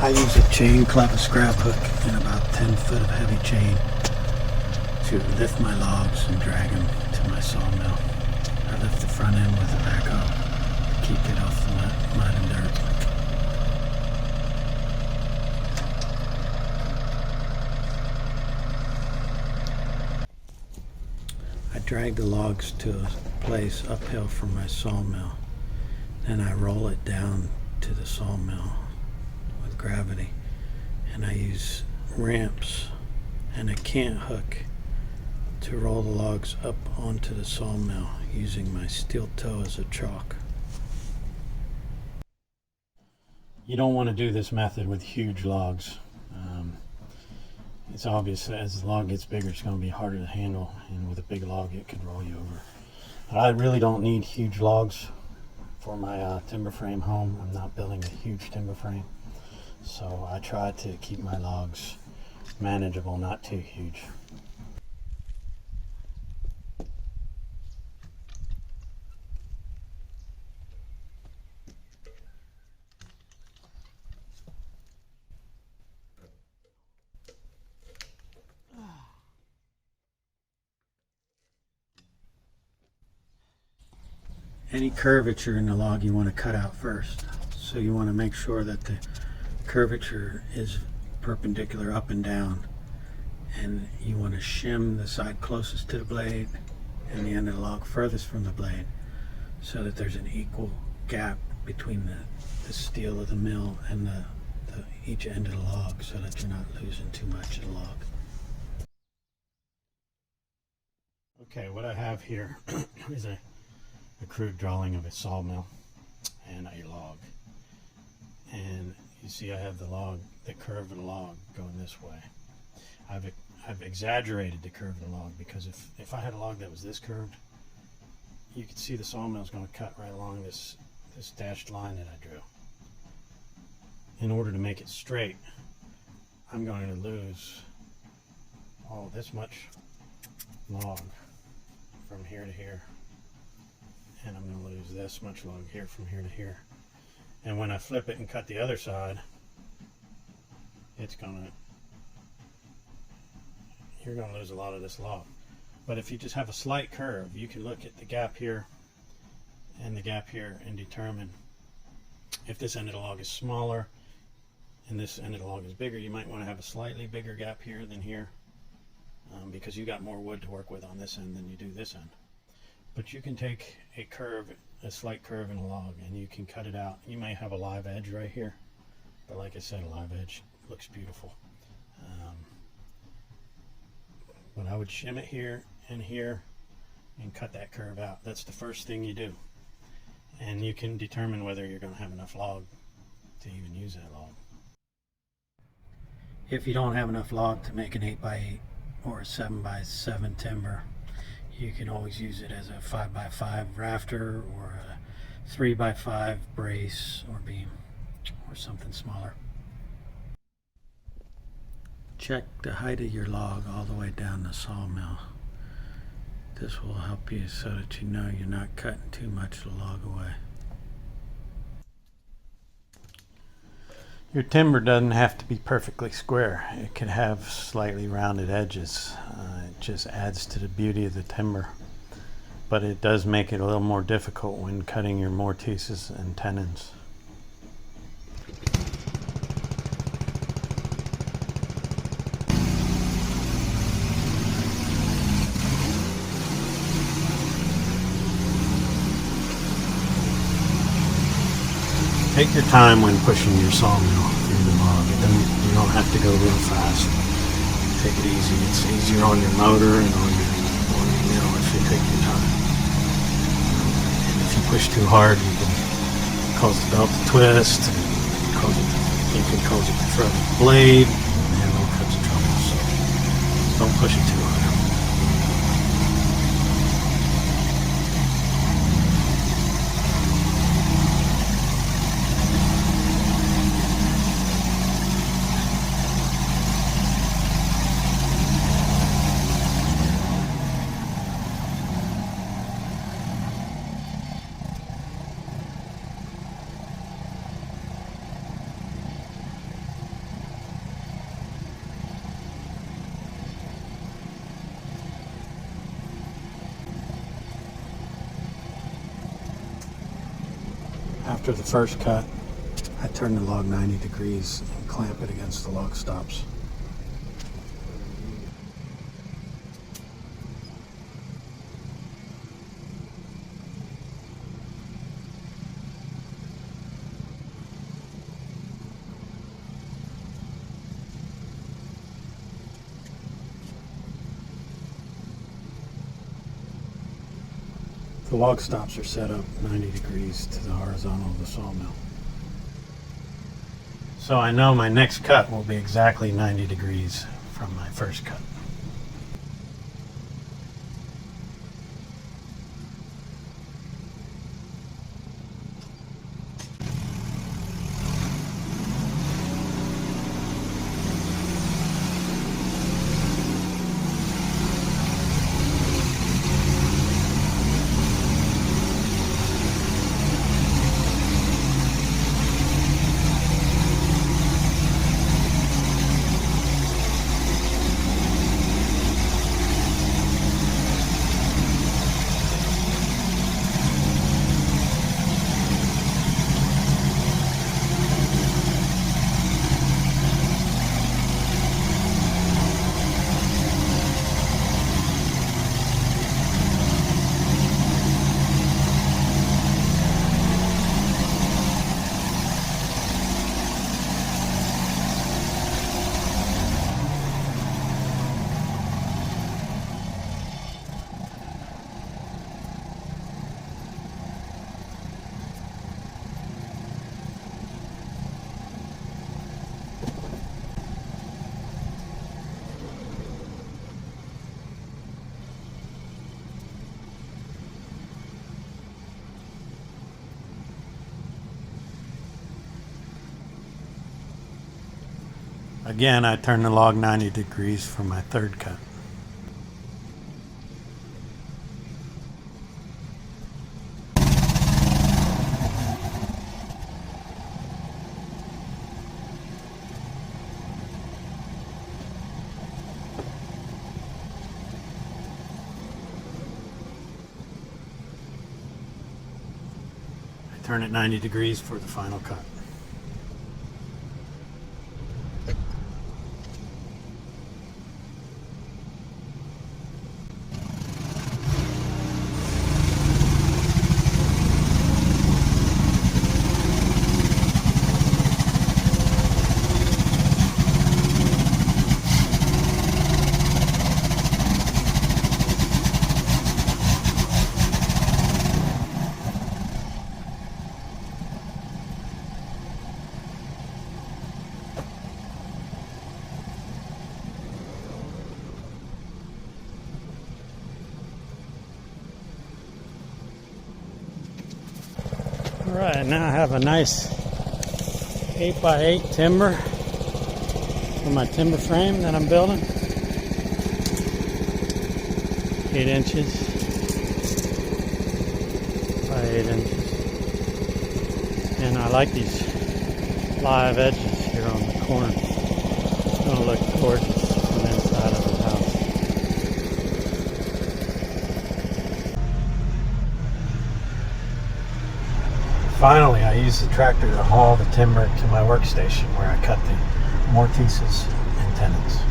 I use a chain club, a scrap hook, and about 10 foot of heavy chain to lift my logs and drag them to my sawmill. I lift the front end with a backhoe to keep it off the mud and dirt. I drag the logs to a place uphill from my sawmill. Then I roll it down to the sawmill with gravity, and I use ramps and a cant hook to roll the logs up onto the sawmill using my steel toe as a chalk. You don't want to do this method with huge logs. It's obvious that as the log gets bigger, it's going to be harder to handle, and with a big log it could roll you over. But I really don't need huge logs for my timber frame home. I'm not building a huge timber frame, so I try to keep my logs manageable, not too huge. Any curvature in the log you want to cut out first. So you want to make sure that the curvature is perpendicular up and down, and you want to shim the side closest to the blade and the end of the log furthest from the blade, so that there's an equal gap between the steel of the mill and each end of the log, so that you're not losing too much of the log. Okay, what I have here is a crude drawing of a sawmill and a log, and you see I have the curve of the log going this way. I've exaggerated the curve of the log, because if I had a log that was this curved, you could see the sawmill is going to cut right along this dashed line that I drew. In order to make it straight, I'm going to lose this much log from here to here, and I'm going to lose this much log here from here to here. And when I flip it and cut the other side, you're going to lose a lot of this log. But if you just have a slight curve, you can look at the gap here and the gap here and determine if this end of the log is smaller and this end of the log is bigger. You might want to have a slightly bigger gap here than here, because you got more wood to work with on this end than you do this end. But you can take a slight curve in a log, and you can cut it out. You may have a live edge right here, but like I said, a live edge looks beautiful. But I would shim it here and here and cut that curve out. That's the first thing you do, and you can determine whether you're going to have enough log to even use that log. If you don't have enough log to make an 8x8 or a 7x7 timber, you can always use it as a 5x5 rafter or a 3x5 brace or beam or something smaller. Check the height of your log all the way down the sawmill. This will help you so that you know you're not cutting too much of the log away. Your timber doesn't have to be perfectly square. It can have slightly rounded edges. It just adds to the beauty of the timber. But it does make it a little more difficult when cutting your mortises and tenons. Take your time when pushing your sawmill through the log. You don't have to go real fast. Take it easy. It's easier on your motor and on your mill if you take your time. And if you push too hard, you can cause the belt to twist, and you can cause it to throw the blade, and have all kinds of trouble. So don't push it too hard. After the first cut, I turn the log 90 degrees and clamp it against the log stops. The log stops are set up 90 degrees to the horizontal of the sawmill. So I know my next cut will be exactly 90 degrees from my first cut. Again, I turn the log 90 degrees for my third cut. I turn it 90 degrees for the final cut. Alright, now I have a nice 8x8 timber for my timber frame that I'm building. 8 inches by 8 inches. And I like these live edges here on the corner. It's going to look gorgeous from the inside of the house. Finally, I used the tractor to haul the timber to my workstation where I cut the mortises and tenons.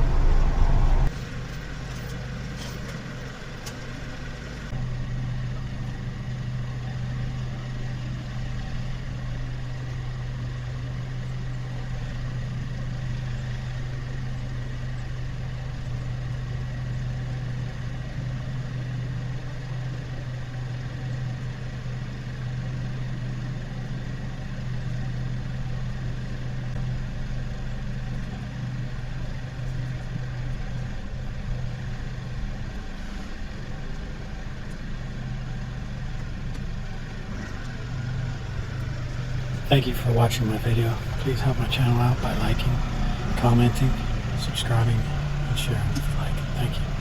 Thank you for watching my video. Please help my channel out by liking, commenting, subscribing, and sharing if you like. Thank you.